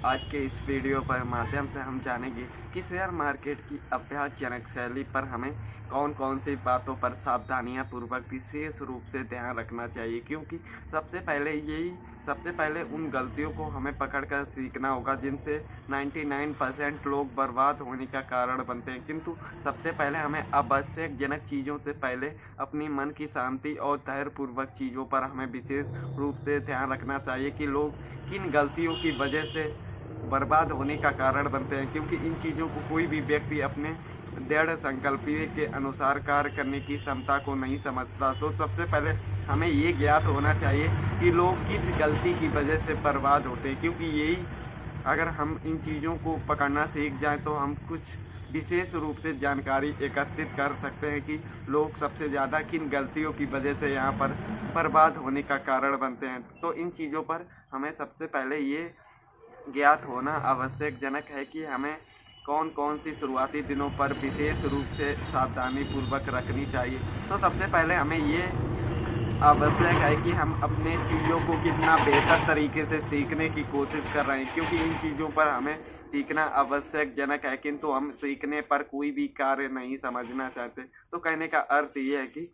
आज के इस वीडियो पर माध्यम से हम जानेंगे कि शेयर मार्केट की अभ्यासजनक शैली पर हमें कौन कौन सी बातों पर सावधानियां पूर्वक विशेष रूप से ध्यान रखना चाहिए, क्योंकि सबसे पहले उन गलतियों को हमें पकड़कर सीखना होगा जिनसे 99% लोग बर्बाद होने का कारण बनते हैं। किंतु सबसे पहले हमें आवश्यकजनक चीज़ों से पहले अपनी मन की शांति और धैर्यपूर्वक चीज़ों पर हमें विशेष रूप से ध्यान रखना चाहिए कि लोग किन गलतियों की वजह से बर्बाद होने का कारण बनते हैं, क्योंकि इन चीज़ों को कोई भी व्यक्ति अपने दृढ़ संकल्प के अनुसार कार्य करने की क्षमता को नहीं समझता। तो सबसे पहले हमें ये ज्ञात होना चाहिए कि लोग किस गलती की वजह से बर्बाद होते हैं, क्योंकि यही अगर हम इन चीज़ों को पकड़ना सीख जाएं तो हम कुछ विशेष रूप से जानकारी एकत्रित कर सकते हैं कि लोग सबसे ज़्यादा किन गलतियों की वजह से यहाँ पर बर्बाद होने का कारण बनते हैं। तो इन चीज़ों पर हमें सबसे पहले ये ज्ञात होना आवश्यकजनक है कि हमें कौन कौन सी शुरुआती दिनों पर विशेष रूप से सावधानी पूर्वक रखनी चाहिए। तो सबसे पहले हमें ये आवश्यक है कि हम अपने चीज़ों को कितना बेहतर तरीके से सीखने की कोशिश कर रहे हैं, क्योंकि इन चीज़ों पर हमें सीखना आवश्यकजनक है, किंतु हम सीखने पर कोई भी कार्य नहीं समझना चाहते। तो कहने का अर्थ ये है कि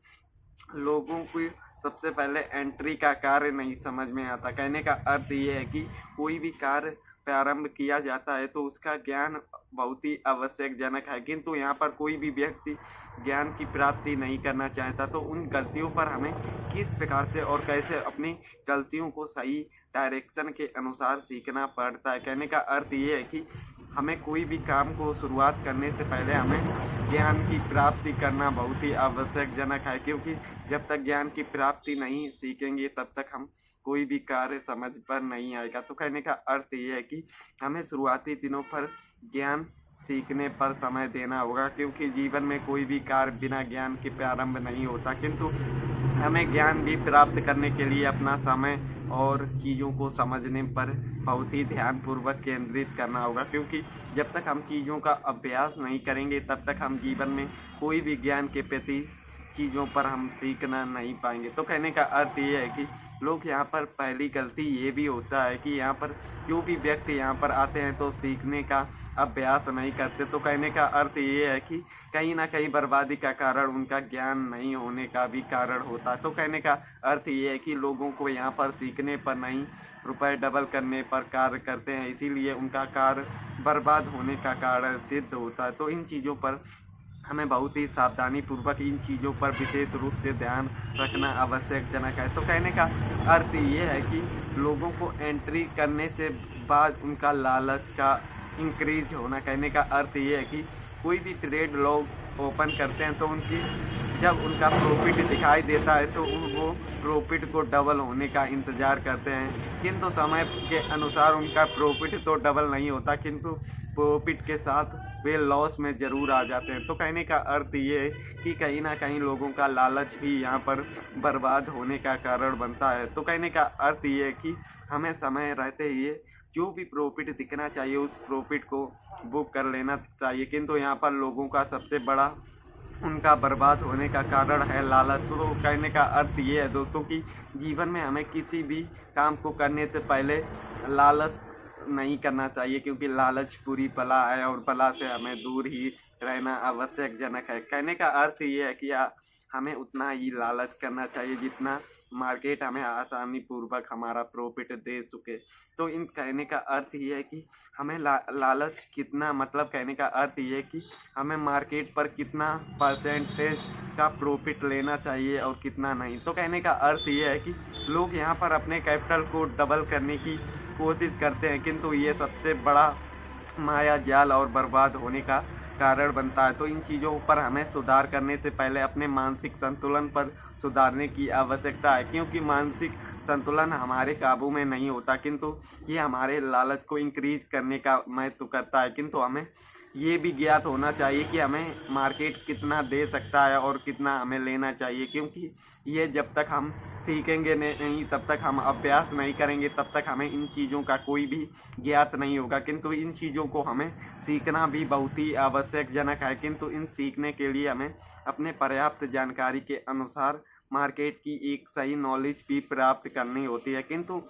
लोगों को सबसे पहले एंट्री का कार्य नहीं समझ में आता। कहने का अर्थ ये है कि कोई भी कार्य प्रारंभ किया जाता है तो उसका ज्ञान बहुत ही आवश्यकजनक है, किंतु यहाँ पर कोई भी व्यक्ति ज्ञान की प्राप्ति नहीं करना चाहता। तो उन गलतियों पर हमें किस प्रकार से और कैसे अपनी गलतियों को सही डायरेक्शन के अनुसार सीखना पड़ता है। कहने का अर्थ ये है कि हमें कोई भी काम को शुरुआत करने से पहले हमें ज्ञान की प्राप्ति करना बहुत ही आवश्यकजनक है, क्योंकि जब तक ज्ञान की प्राप्ति नहीं सीखेंगे तब तक हम कोई भी कार्य समझ पर नहीं आएगा। तो कहने का अर्थ ये है कि हमें शुरुआती दिनों पर ज्ञान सीखने पर समय देना होगा, क्योंकि जीवन में कोई भी कार्य बिना ज्ञान के प्रारंभ नहीं होता। किंतु हमें ज्ञान भी प्राप्त करने के लिए अपना समय और चीज़ों को समझने पर बहुत ही ध्यानपूर्वक केंद्रित करना होगा, क्योंकि जब तक हम चीज़ों का अभ्यास नहीं करेंगे तब तक हम जीवन में कोई भी ज्ञान के प्रति चीज़ों पर हम सीखना नहीं पाएंगे। तो कहने का अर्थ ये है कि लोग यहाँ पर पहली गलती ये भी होता है कि यहाँ पर जो भी व्यक्ति यहाँ पर आते हैं तो सीखने का अभ्यास नहीं करते। तो कहने का अर्थ ये है कि कहीं ना कहीं बर्बादी का कारण उनका ज्ञान नहीं होने का भी कारण होता है। तो कहने का अर्थ ये है कि लोगों को यहाँ पर सीखने पर नहीं, रुपए डबल करने पर कार्य करते हैं, इसीलिए उनका कार्य बर्बाद होने का कारण सिद्ध होता है। तो इन चीज़ों पर हमें बहुत ही सावधानी पूर्वक इन चीज़ों पर विशेष रूप से ध्यान रखना आवश्यकजनक है। तो कहने का अर्थ ये है कि लोगों को एंट्री करने से बाद उनका लालच का इंक्रीज होना। कहने का अर्थ ये है कि कोई भी ट्रेड लोग ओपन करते हैं तो जब उनका प्रॉफिट दिखाई देता है तो वो प्रॉफिट को डबल होने का इंतज़ार करते हैं, किंतु समय के अनुसार उनका प्रॉफिट तो डबल नहीं होता, किंतु प्रॉफिट के साथ वे लॉस में ज़रूर आ जाते हैं। तो कहने का अर्थ ये है कि कहीं ना कहीं लोगों का लालच भी यहाँ पर बर्बाद होने का कारण बनता है। तो कहने का अर्थ ये है कि हमें समय रहते ही जो भी प्रॉफिट दिखना चाहिए उस प्रॉफिट को बुक कर लेना चाहिए, किंतु यहाँ पर लोगों का सबसे बड़ा उनका बर्बाद होने का कारण है लालच। तो कहने का अर्थ ये है दोस्तों कि जीवन में हमें किसी भी काम को करने से पहले लालच नहीं करना चाहिए, क्योंकि लालच बुरी बला है और बला से हमें दूर ही रहना आवश्यकजनक है। कहने का अर्थ ये है कि हमें उतना ही लालच करना चाहिए जितना मार्केट हमें आसानी पूर्वक हमारा प्रॉफिट दे चुके। तो इन कहने का अर्थ ये है कि हमें लालच कितना, मतलब कहने का अर्थ ये है कि हमें मार्केट पर कितना परसेंटेज का प्रॉफिट लेना चाहिए और कितना नहीं। तो कहने का अर्थ ये है कि लोग यहाँ पर अपने कैपिटल को डबल करने की कोशिश करते हैं, किंतु ये सबसे बड़ा माया जाल और बर्बाद होने का कारण बनता है। तो इन चीज़ों पर हमें सुधार करने से पहले अपने मानसिक संतुलन पर सुधारने की आवश्यकता है, क्योंकि मानसिक संतुलन हमारे काबू में नहीं होता, किंतु ये हमारे लालच को इंक्रीज करने का महत्व करता है। किंतु हमें ये भी ज्ञात होना चाहिए कि हमें मार्केट कितना दे सकता है और कितना हमें लेना चाहिए, क्योंकि ये जब तक हम सीखेंगे नहीं, तब तक हम अभ्यास नहीं करेंगे, तब तक हमें इन चीज़ों का कोई भी ज्ञात नहीं होगा। किंतु इन चीज़ों को हमें सीखना भी बहुत ही आवश्यकजनक है, किंतु इन सीखने के लिए हमें अपने पर्याप्त जानकारी के अनुसार मार्केट की एक सही नॉलेज भी प्राप्त करनी होती है। किंतु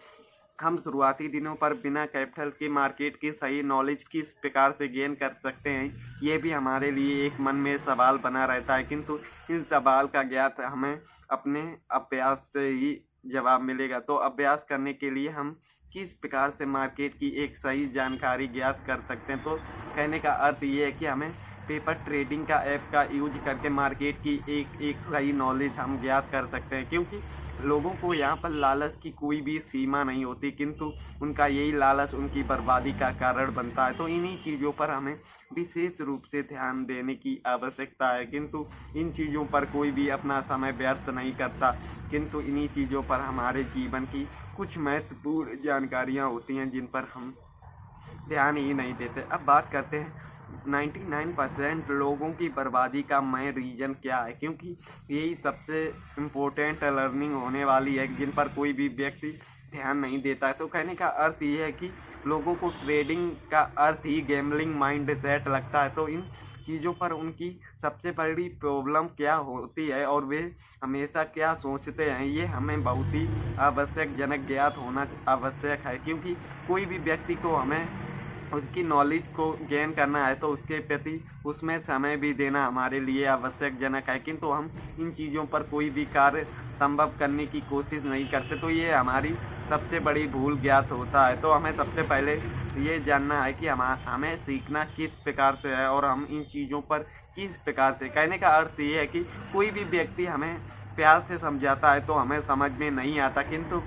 हम शुरुआती दिनों पर बिना कैपिटल के मार्केट की सही नॉलेज किस प्रकार से गेन कर सकते हैं, ये भी हमारे लिए एक मन में सवाल बना रहता है। किंतु इन सवाल का ज्ञात हमें अपने अभ्यास से ही जवाब मिलेगा। तो अभ्यास करने के लिए हम किस प्रकार से मार्केट की एक सही जानकारी ज्ञात कर सकते हैं, तो कहने का अर्थ ये है कि हमें पेपर ट्रेडिंग का ऐप का यूज करके मार्केट की एक सही नॉलेज हम ज्ञात कर सकते हैं। क्योंकि लोगों को यहाँ पर लालच की कोई भी सीमा नहीं होती, किंतु उनका यही लालच उनकी बर्बादी का कारण बनता है। तो इन्हीं चीज़ों पर हमें विशेष रूप से ध्यान देने की आवश्यकता है। किंतु इन चीज़ों पर कोई भी अपना समय व्यर्थ नहीं करता, किंतु इन्हीं चीज़ों पर हमारे जीवन की कुछ महत्वपूर्ण जानकारियाँ होती हैं जिन पर हम ध्यान ही नहीं देते। अब बात करते हैं 99% लोगों की बर्बादी का मेन रीज़न क्या है, क्योंकि यही सबसे इम्पोर्टेंट लर्निंग होने वाली है जिन पर कोई भी व्यक्ति ध्यान नहीं देता है। तो कहने का अर्थ ये है कि लोगों को ट्रेडिंग का अर्थ ही गैम्बलिंग माइंड सेट लगता है। तो इन चीज़ों पर उनकी सबसे बड़ी प्रॉब्लम क्या होती है और वे हमेशा क्या सोचते हैं, ये हमें बहुत ही आवश्यकजनक ज्ञात होना आवश्यक है। क्योंकि कोई भी व्यक्ति को हमें उसकी नॉलेज को गेन करना है तो उसके प्रति उसमें समय भी देना हमारे लिए आवश्यकजनक है। किंतु हम इन चीज़ों पर कोई भी कार्य संभव करने की कोशिश नहीं करते, तो ये हमारी सबसे बड़ी भूल ज्ञात होता है। तो हमें सबसे पहले ये जानना है कि हमें सीखना किस प्रकार से है और हम इन चीज़ों पर किस प्रकार से। कहने का अर्थ ये है कि कोई भी व्यक्ति हमें प्यार से समझाता है तो हमें समझ में नहीं आता, किंतु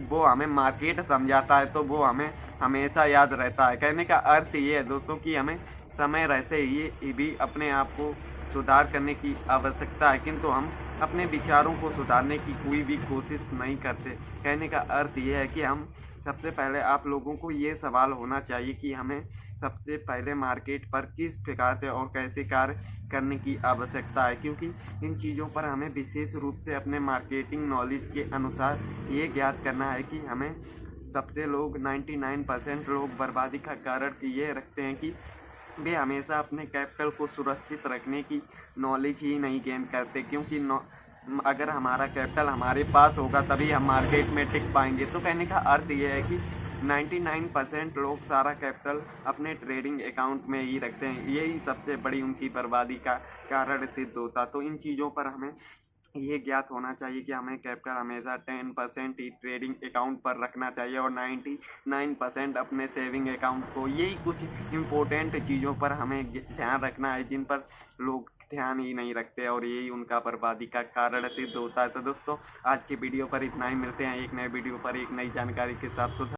वो हमें मार्केट समझाता है तो वो हमें हमेशा याद रहता है। कहने का अर्थ ये है दोस्तों कि हमें समय रहते ही भी अपने आप को सुधार करने की आवश्यकता है, किंतु हम अपने विचारों को सुधारने की कोई भी कोशिश नहीं करते। कहने का अर्थ ये है कि हम सबसे पहले आप लोगों को ये सवाल होना चाहिए कि हमें सबसे पहले मार्केट पर किस प्रकार से और कैसे कार्य करने की आवश्यकता है। क्योंकि इन चीज़ों पर हमें विशेष रूप से अपने मार्केटिंग नॉलेज के अनुसार ये ज्ञात करना है कि हमें सबसे लोग 99% लोग बर्बादी का कारण ये रखते हैं कि वे हमेशा अपने कैपिटल को सुरक्षित रखने की नॉलेज ही नहीं गेन करते। क्योंकि अगर हमारा कैपिटल हमारे पास होगा तभी हम मार्केट में टिक पाएंगे। तो कहने का अर्थ ये है कि 99% लोग सारा कैपिटल अपने ट्रेडिंग अकाउंट में ही रखते हैं, यही सबसे बड़ी उनकी बर्बादी का कारण सिद्ध होता। तो इन चीज़ों पर हमें ये ज्ञात होना चाहिए कि हमें कैपिटल हमेशा 10% ही ट्रेडिंग अकाउंट पर रखना चाहिए और 99% अपने सेविंग अकाउंट को। यही कुछ इम्पोर्टेंट चीज़ों पर हमें ध्यान रखना है जिन पर लोग ध्यान ही नहीं रखते और यही उनका बर्बादी का कारण सिद्ध होता है। तो दोस्तों आज की वीडियो पर इतना ही, मिलते हैं एक नए वीडियो पर एक नई जानकारी के साथ। तो